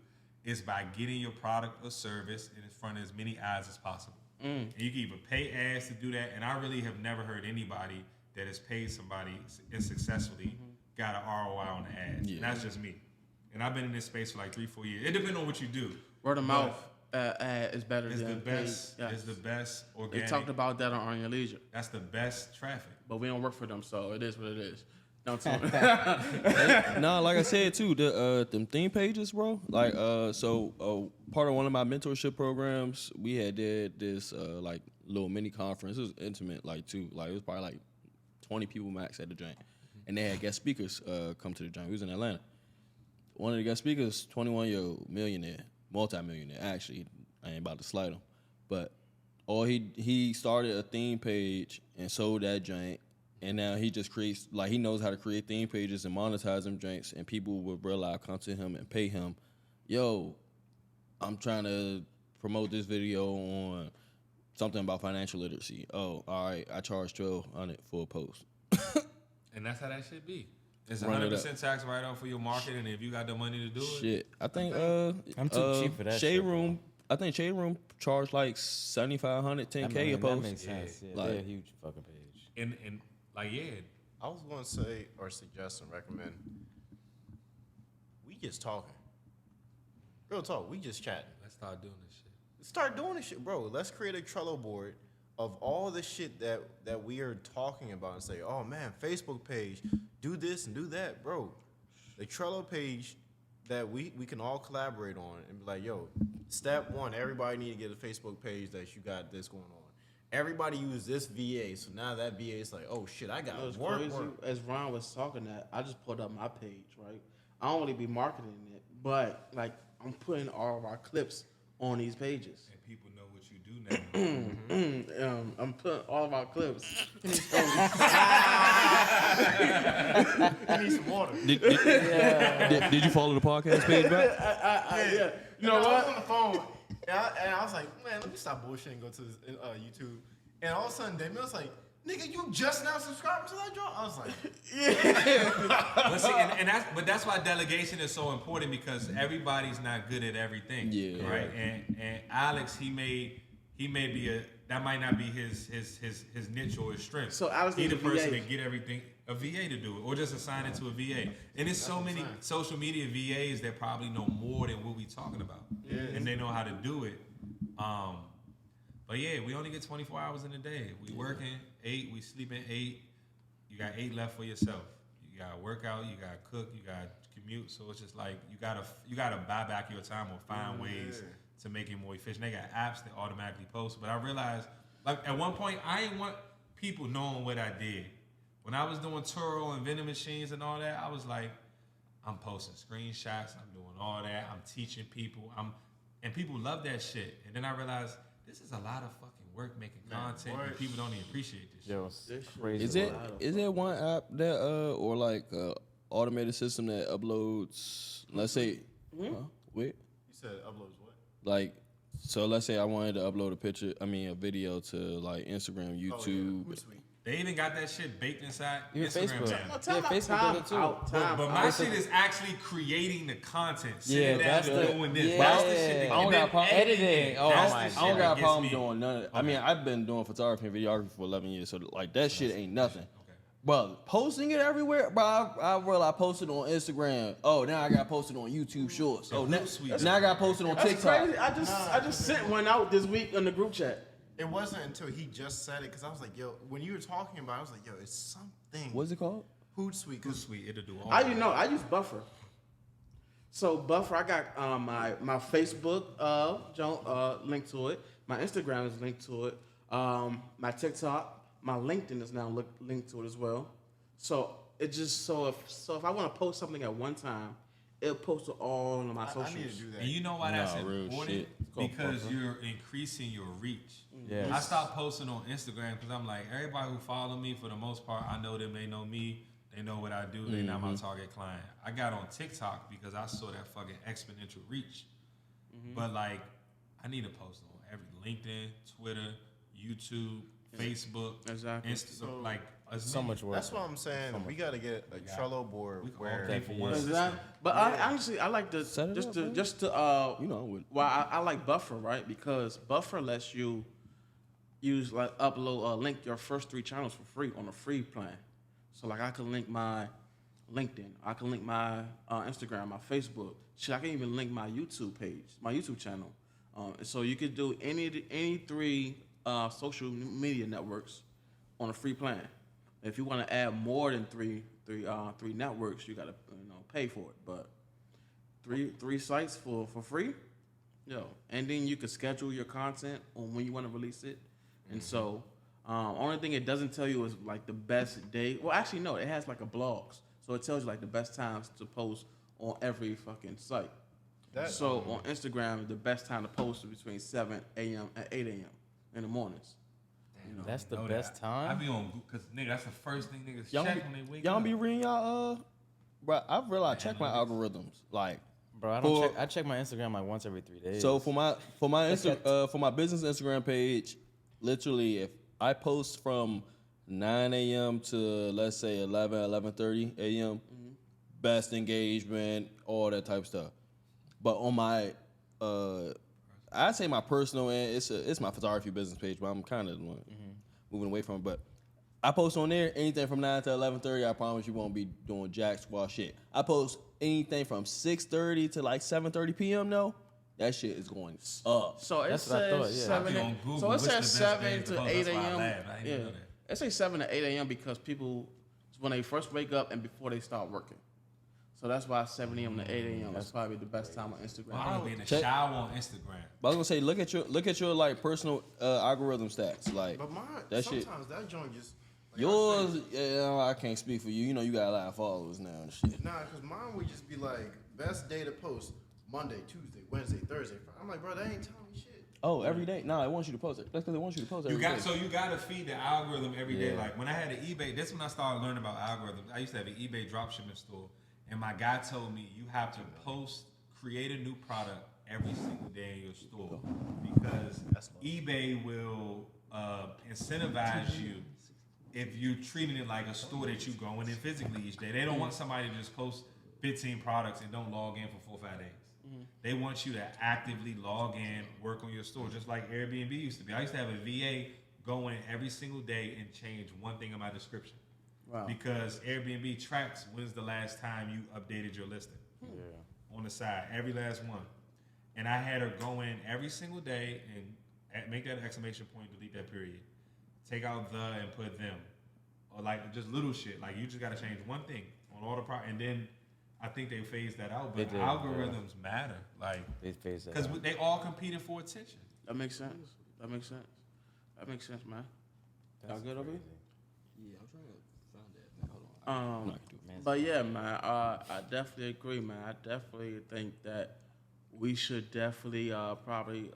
is by getting your product or service in front of as many eyes as possible. And you can either pay ads to do that, and I really have never heard anybody that has paid somebody and successfully got an ROI on the ads. Yeah. And that's just me. And I've been in this space for like 3-4 years. It depends on what you do.
Word of mouth ad is better than
the best.
paid.
It's the best organic.
They talked about that on Your Leisure.
That's the best traffic.
But we don't work for them, so it is what it is. Don't tell me.
No, like I said too, them theme pages, bro. Like part of one of my mentorship programs, we had did this like little mini conference. It was intimate, like too. Like it was probably like 20 people max at the joint, and they had guest speakers come to the joint. We was in Atlanta. One of the guest speakers, 21-year-old millionaire, multi-millionaire. Actually, I ain't about to slight him, but he started a theme page and sold that joint. And now he just creates, like he knows how to create theme pages and monetize them drinks, and people with real life come to him and pay him, yo, I'm trying to promote this video on something about financial literacy. Oh, all right, I charge $1,200 for a post.
And that's how that should be. It's 100% tax write-off for your market, and if you got the money to do it.
Shit, I think
I'm too cheap for that.
Shade Room, I think Shade Room charged like $7,500, $10K a post.
That makes sense. Yeah,
like,
they're a huge fucking page.
And like, yeah.
I was going to say or suggest and recommend, we just talking. Real talk, we just chatting.
Let's start doing this shit.
Start doing this shit, bro. Let's create a Trello board of all the shit that we are talking about and say, oh man, Facebook page, do this and do that, bro. The Trello page that we can all collaborate on and be like, yo, step one, everybody need to get a Facebook page that you got this going on. Everybody use this VA, so now that VA is like, oh shit, I got work.
As Ron was talking that, I just pulled up my page, right? I don't really be marketing it, but like I'm putting all of our clips on these pages.
And people know what you do now.
I'm putting all of our clips.
You need some water.
Did you follow the podcast page back?
Yeah. You know what?
I was on the phone, and I was like, man, let me stop bullshitting and go to this, YouTube. And all of a sudden, Damien was like, nigga, you just now subscribed to that job? I was like,
But see, that's why delegation is so important, because everybody's not good at everything.
Yeah.
Right. And Alex, he may be that might not be his niche or his strength.
So Alex
he the
needs a
person
VA.
to get everything, a VA to do it, or just assign it to a VA. And there's so many social media VAs that probably know more than what we talking about.
Yeah.
And they know how to do it. But yeah, we only get 24 hours in a day. We working 8, we sleeping 8. You got 8 left for yourself. You got to work out, you got to cook, you got to commute. So it's just like you gotta buy back your time or find ways to make it more efficient. They got apps that automatically post. But I realized, like at one point, I didn't want people knowing what I did. When I was doing Turo and vending machines and all that, I was like, I'm posting screenshots, I'm doing all that, I'm teaching people, and people love that shit. And then I realized, this is a lot of fucking work making content, and people don't even appreciate this shit.
Yo, it's crazy.
Is there one app that or like automated system that uploads? Let's say, wait.
you said uploads what?
Like, so let's say I wanted to upload a video to like Instagram, YouTube.
Oh, yeah.
They even got that shit baked inside
Even
Instagram
Facebook.
now.
Yeah, Facebook does it too.
But my shit is actually creating the content.
Yeah, that's
doing this.
yeah.
That's the shit that
I don't got a problem
editing. Oh
That's
my
the shit
I don't got a
that
problem
gets me.
doing none of it. I mean, I've been doing photography and videography for 11 years, so like that shit ain't nothing.
Okay.
But posting it everywhere, bro, I posted on Instagram. Oh, now I got posted on YouTube Shorts. Oh, now I got posted on
That's
TikTok.
crazy. I just sent one out this week in the group chat.
It wasn't until he just said it, because I was like, yo, when you were talking about it, I was like, yo, it's something.
What's it called?
Hootsuite.
Hootsuite, it'll do all
I use Buffer. So Buffer, I got my Facebook linked to it. My Instagram is linked to it. My TikTok, my LinkedIn is now linked to it as well. So it just if I want to post something at one time, it'll post to all of my socials.
I need to do that.
And you know why that's
real
important?
shit.
Because you're increasing your reach.
Yes.
I stopped posting on Instagram because I'm like, everybody who follow me, for the most part, I know them. They know me. They know what I do. They not my target client. I got on TikTok because I saw that fucking exponential reach. But like, I need to post on every LinkedIn, Twitter, YouTube, Facebook,
Exactly.
Instagram. Like,
So much work.
That's what I'm saying. We got to get a Trello board
We can all
where
pay for one
Exactly.
system.
But I honestly, I like to
Set it
just
up,
to
man.
just to
You know, with
well, I like Buffer, right? Because Buffer lets you use like upload link your first 3 channels for free on a free plan. So like I can link my LinkedIn, I can link my Instagram, my Facebook. Shit, I can even link my YouTube page, my YouTube channel. So you could do any 3 social media networks on a free plan. If you want to add more than three networks, you gotta pay for it. But three sites for free, and then you can schedule your content on when you want to release it. And so, only thing it doesn't tell you is like the best day. Well, actually, no, it has like a blogs, so it tells you like the best times to post on every fucking site. So on Instagram, the best time to post is between 7 a.m. and 8 a.m. in the mornings.
That's the
Know
best
that.
time.
I be on because nigga, that's the first thing niggas
y'all,
check when they wake
y'all
up.
be reading y'all bro. I've realized check my algorithms like.
Bro, I don't check. I check my Instagram like once every 3 days.
So for my for my business Instagram page, literally if I post from 9 a.m. to let's say 11:30 a.m. Best engagement, all that type of stuff. But on my I'd say my personal end, it's my photography business page, but I'm kind of moving away from it. But I post on there anything from 9 to 11:30. I promise you won't be doing jack squat shit. I post anything from 6:30 to like 7:30 p.m. though. That shit is going up.
So it
That's what I thought,
says
yeah.
I be
7.
on Google,
So it
what's the
says
best
7
days to
to
post?
8
That's why I
a.m.
laughed. I didn't know that.
It say 7 to 8 a.m. because people when they first wake up and before they start working. So that's why 7 a.m. to 8 a.m. is probably the best time on Instagram.
I don't be in the
Check-
shower on Instagram.
But I was gonna say, look at your like personal algorithm stats. Like
But mine,
that shit.
sometimes that joint just like
Yours, I can't speak for you. You know, you got a lot of followers now and shit.
Nah, because mine would just be like best day to post Monday, Tuesday, Wednesday, Thursday. I'm like, bro, that ain't telling me shit.
Oh, every day? Nah, it wants you to post it. That's because it wants you to post every day.
You got to feed the algorithm every day.
Yeah.
Like when I had an eBay, that's when I started learning about algorithms. I used to have an eBay dropshipping store, and my guy told me you have to create a new product every single day in your store because eBay will incentivize you if you're treating it like a store that you go in physically each day. They don't want somebody to just post 15 products and don't log in for 4 or 5 days. They want you to actively log in, work on your store, just like Airbnb used to be. I used to have a VA go in every single day and change one thing in my description.
Wow.
Because Airbnb tracks when's the last time you updated your listing.
Yeah.
On the side, every last one. And I had her go in every single day and make that exclamation point, delete that period. Take out the and put them. Or like just little shit. Like you just gotta change one thing on all the and then I think they phased that out, but
They did,
algorithms matter. Like
They face that.
because they all competing for attention.
That makes sense. That makes sense. That makes sense, man. Y'all good over here?
Yeah, I'm trying to find that. Hold on.
But yeah, man, I definitely agree, man. I definitely think that we should definitely probably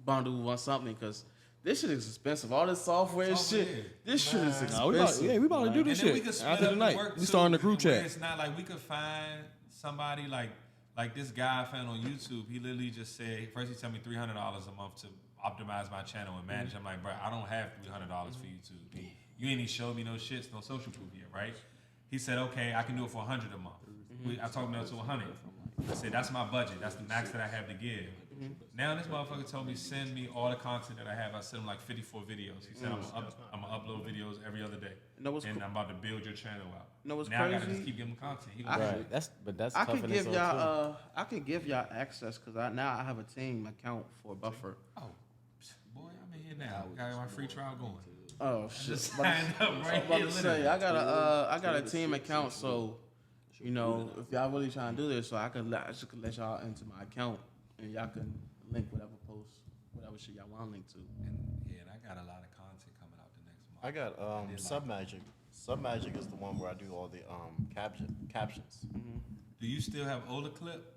bundle on something because this shit is expensive. All this software and shit, this shit is expensive.
We about to do this
And then we
shit
could split
after
up
the
the
night.
work
We
too,
starting the group
where
chat.
It's not like we could find somebody like this guy I found on YouTube. He literally just said first he told me $300 a month to optimize my channel and manage. I'm like, bro, I don't have $300 for YouTube. You ain't even showed me no shits, no social proof yet, right? He said, okay, I can do it for $100 a month. I talked him up to 100. I said, that's my budget. That's the max that I have to give. Now this motherfucker told me send me all the content that I have. I sent him like 54 videos. He said I'm gonna upload videos every other day, and I'm about to build your channel out.
Know what's
now I gotta
crazy?
just keep giving him content. He
Right. That's
I
tough
can
in
give
itself,
y'all I can give y'all access because now I have a team account for Buffer.
oh, boy, I'm in here now. I got my free trial going.
Oh shit!
Just signed up right
I'm about
here.
to say I got a team account, so you know if y'all really trying to do this, so I can let y'all into my account and y'all can link whatever post, whatever shit y'all want to link to.
And I got a lot of content coming out the next month.
I got Submagic is the one where I do all the captions.
Do you still have Ola Clip?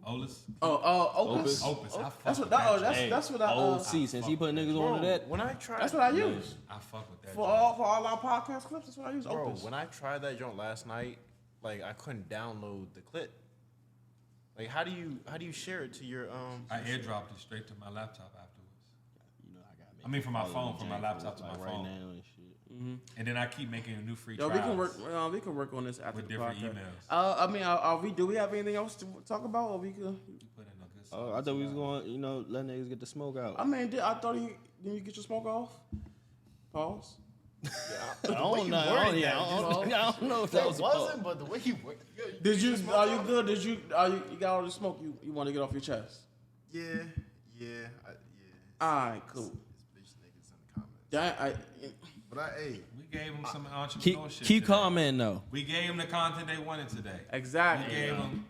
Ola's?
Opus.
Opus. I fuck
That's
with
what.
that.
That's what I.
OC, since he put niggas on to that.
When I tried,
That's what I use
I fuck with that.
for all our podcast clips. That's what I use.
bro.
Opus.
When I tried that joint last night, like I couldn't download the clip. Like how do you share it to your
I airdropped it straight to my laptop afterwards.
You know, I got.
I mean, from my phone, from my laptop to my
right
phone.
now and shit.
And then I keep making new free
Yo,
trials.
we can work on this after
with
the
different
podcast.
emails.
I mean, do we have anything else to talk about, or we could?
You put in a good
Oh, I thought we was going, let niggas get the smoke out.
I mean, I thought didn't you get your smoke off? Pause.
I don't know if that was
wasn't, but the way he worked.
Did you? Are you good? Did you? You got all the smoke you want to get off your chest?
Yeah.
All right, cool.
It's bitch niggas in the comments. But hey,
we gave them some entrepreneurship.
Keep
today.
commenting though.
We gave them the content they wanted today.
Exactly.
We gave them.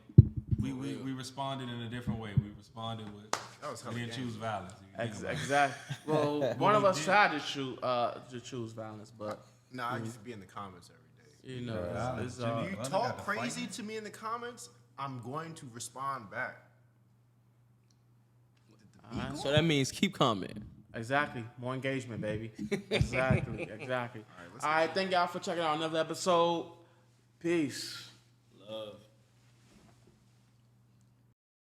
We responded in a different way. We responded with. We didn't choose violence.
Exactly. Well, one of us tried to choose violence, but
I used to be in the comments every day.
you know, it's
If you talk crazy to me in the comments, I'm going to respond back.
So that means keep commenting.
exactly more engagement, baby. Exactly. All right, thank y'all for checking out another episode. Peace.
Love.